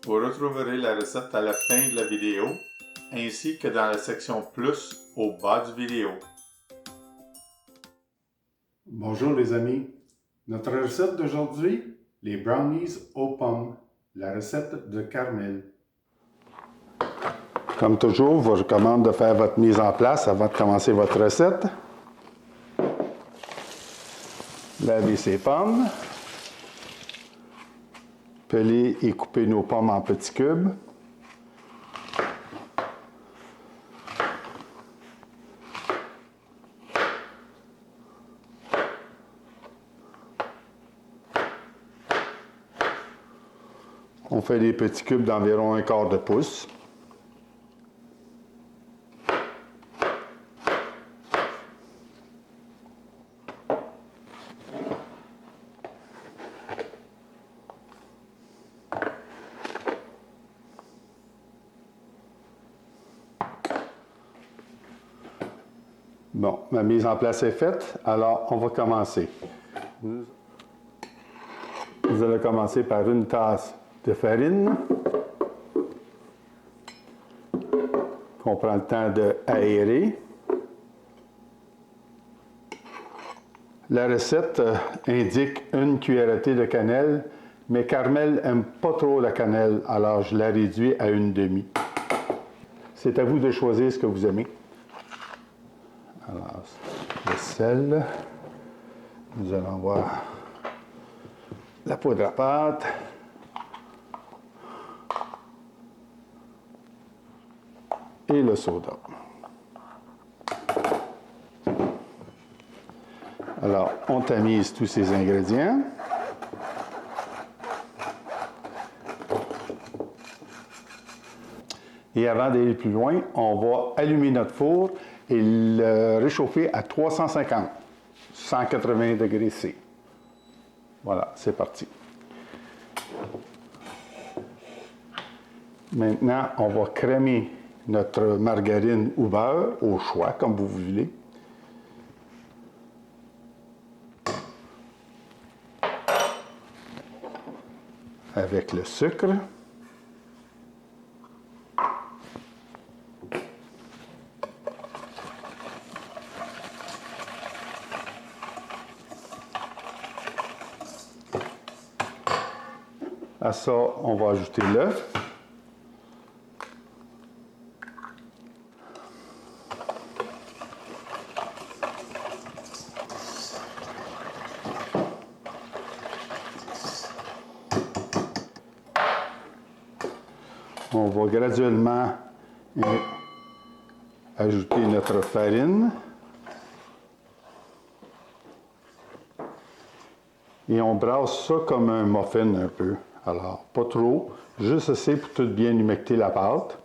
Vous retrouverez la recette à la fin de la vidéo, ainsi que dans la section plus au bas du vidéo. Bonjour les amis, notre recette d'aujourd'hui, les brownies aux pommes, la recette de Carmel. Comme toujours, je vous recommande de faire votre mise en place avant de commencer votre recette. Lavez ses pommes. Peler et couper nos pommes en petits cubes. On fait des petits cubes d'environ 1/4 de pouce. Bon, ma mise en place est faite, alors on va commencer. Vous allez commencer par une tasse de farine qu'on prend le temps d'aérer. La recette indique une cuillère à thé de cannelle, mais Carmel n'aime pas trop la cannelle, alors je la réduis à une demi. C'est à vous de choisir ce que vous aimez. Alors, le sel, nous allons voir la poudre à pâte, et le soda. Alors, on tamise tous ces ingrédients. Et avant d'aller plus loin, on va allumer notre four et le réchauffer à 350, 180 degrés C. Voilà, c'est parti. Maintenant, on va crémer notre margarine ou beurre, au choix, comme vous voulez. Avec le sucre. À ça, on va ajouter l'œuf. On va graduellement ajouter notre farine. Et on brasse ça comme un muffin un peu. Alors, pas trop, juste assez pour tout bien humecter la pâte.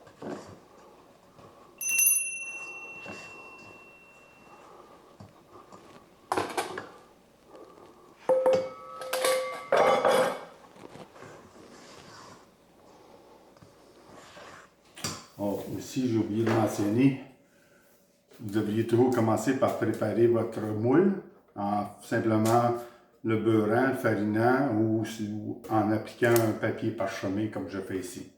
Oh, aussi, j'ai oublié de mentionner, vous devriez toujours commencer par préparer votre moule en simplement le beurrant, le farinant ou en appliquant un papier parchemé comme je fais ici.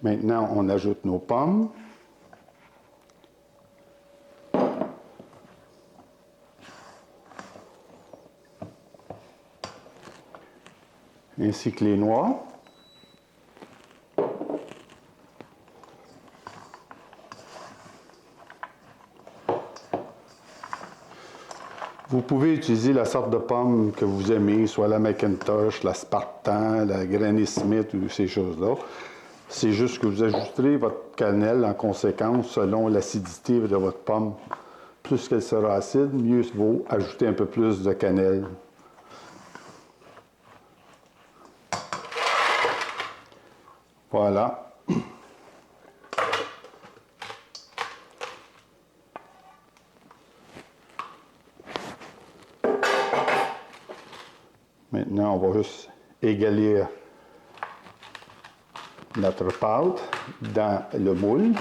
Maintenant, on ajoute nos pommes. Ainsi que les noix. Vous pouvez utiliser la sorte de pomme que vous aimez, soit la Macintosh, la Spartan, la Granny Smith ou ces choses-là. C'est juste que vous ajusterez votre cannelle en conséquence selon l'acidité de votre pomme. Plus qu'elle sera acide, mieux vaut ajouter un peu plus de cannelle. Voilà. Maintenant, on va juste égaler notre pâte dans le moule.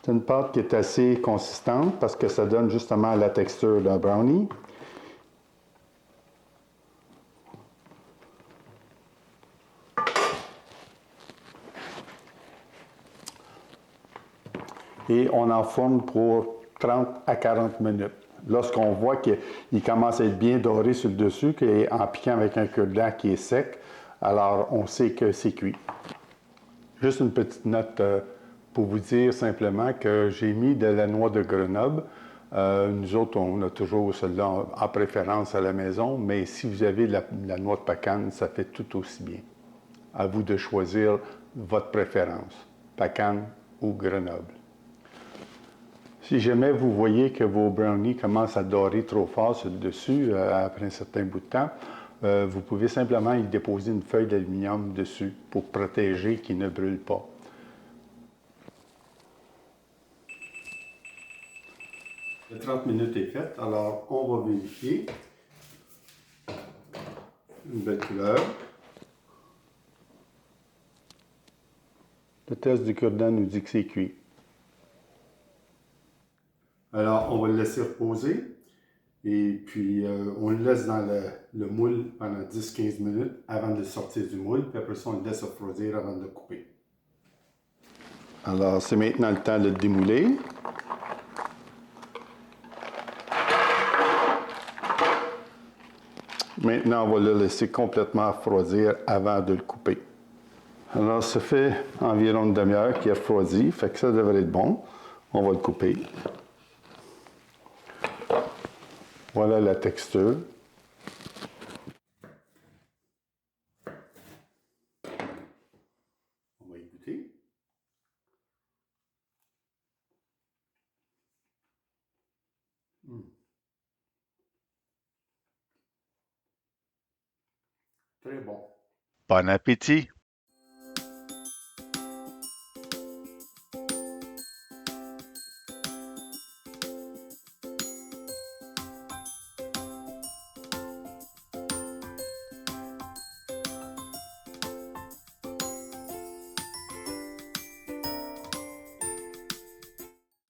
C'est une pâte qui est assez consistante parce que ça donne justement la texture d'un brownie. Et on enfourne pour 30 à 40 minutes. Lorsqu'on voit qu'il commence à être bien doré sur le dessus, qu'il est en piquant avec un cure-dent qui est sec, alors on sait que c'est cuit. Juste une petite note pour vous dire simplement que j'ai mis de la noix de Grenoble. Nous autres, on a toujours celle-là en préférence à la maison, mais si vous avez de la noix de pacane, ça fait tout aussi bien. À vous de choisir votre préférence, pacane ou Grenoble. Si jamais vous voyez que vos brownies commencent à dorer trop fort sur le dessus après un certain bout de temps, vous pouvez simplement y déposer une feuille d'aluminium dessus pour protéger qu'ils ne brûlent pas. Le 30 minutes est fait, alors on va vérifier. Une belle couleur. Le test du cure-dent nous dit que c'est cuit. Alors, on va le laisser reposer et puis on le laisse dans le moule pendant 10-15 minutes avant de le sortir du moule, puis après ça, on le laisse refroidir avant de le couper. Alors, c'est maintenant le temps de le démouler. Maintenant, on va le laisser complètement refroidir avant de le couper. Alors, ça fait environ une demi-heure qu'il est refroidi, fait que ça devrait être bon. On va le couper. Voilà la texture. On va y goûter. Très bon. Bon appétit!